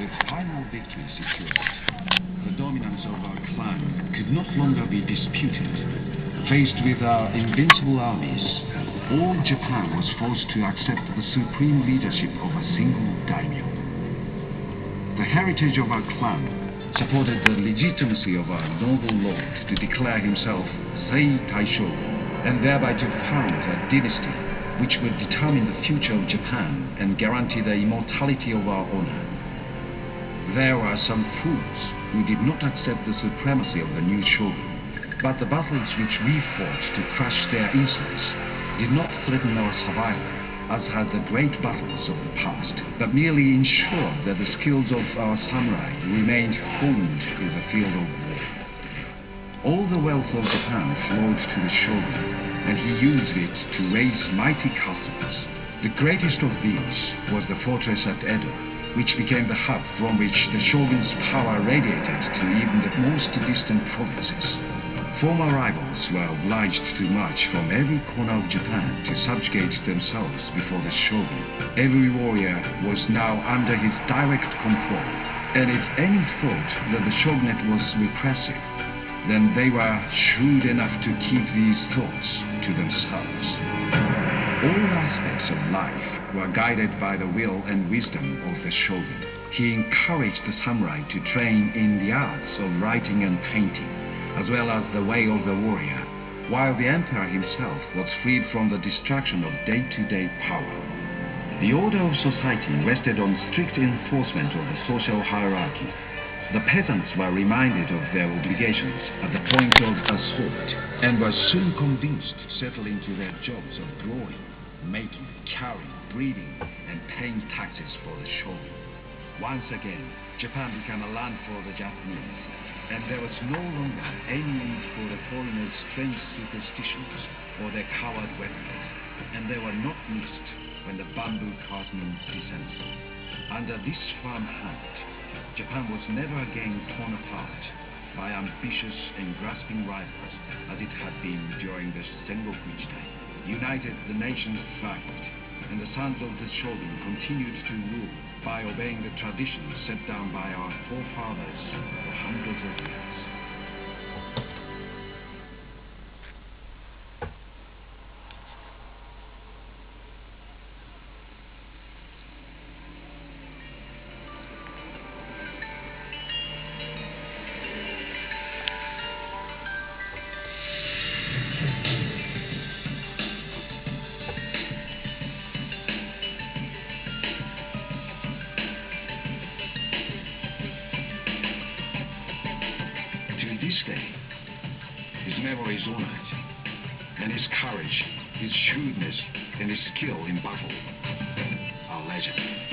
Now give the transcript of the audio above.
With final victory secured, the dominance of our clan could not longer be disputed. Faced with our invincible armies, all Japan was forced to accept the supreme leadership of a single daimyo. The heritage of our clan supported the legitimacy of our noble lord to declare himself Sei Taishogun, and thereby to found a dynasty which would determine the future of Japan and guarantee the immortality of our honor. There were some fools who did not accept the supremacy of the new shogun, but the battles which we fought to crush their insolence did not threaten our survival, as had the great battles of the past, but merely ensured that the skills of our samurai remained honed in the field of war. All the wealth of Japan flowed to the shogun, and he used it to raise mighty castles. The greatest of these was the fortress at Edo, which became the hub from which the shogun's power radiated to even the most distant provinces. Former rivals were obliged to march from every corner of Japan to subjugate themselves before the shogun. Every warrior was now under his direct control, and if any thought that the shogunate was repressive, then they were shrewd enough to keep these thoughts to themselves. All aspects of life were guided by the will and wisdom of the shogun. He encouraged the samurai to train in the arts of writing and painting, as well as the way of the warrior, while the emperor himself was freed from the distraction of day-to-day power. The order of society rested on strict enforcement of the social hierarchy. The peasants were reminded of their obligations at the point of assault, and were soon convinced to settle into their jobs of drawing, making, carrying, breeding, and paying taxes for the shogun. Once again, Japan became a land for the Japanese, and there was no longer any need for the foreigners' strange superstitions or their coward weapons, and they were not missed when the bamboo curtain descended. Under this firm hand, Japan was never again torn apart by ambitious and grasping rivals as it had been during the Sengoku time. United, the nation thrived, and the sons of the shogun continued to rule by obeying the traditions set down by our forefathers for hundreds of years. This day, his memory is honored, and his courage, his shrewdness, and his skill in battle are legend.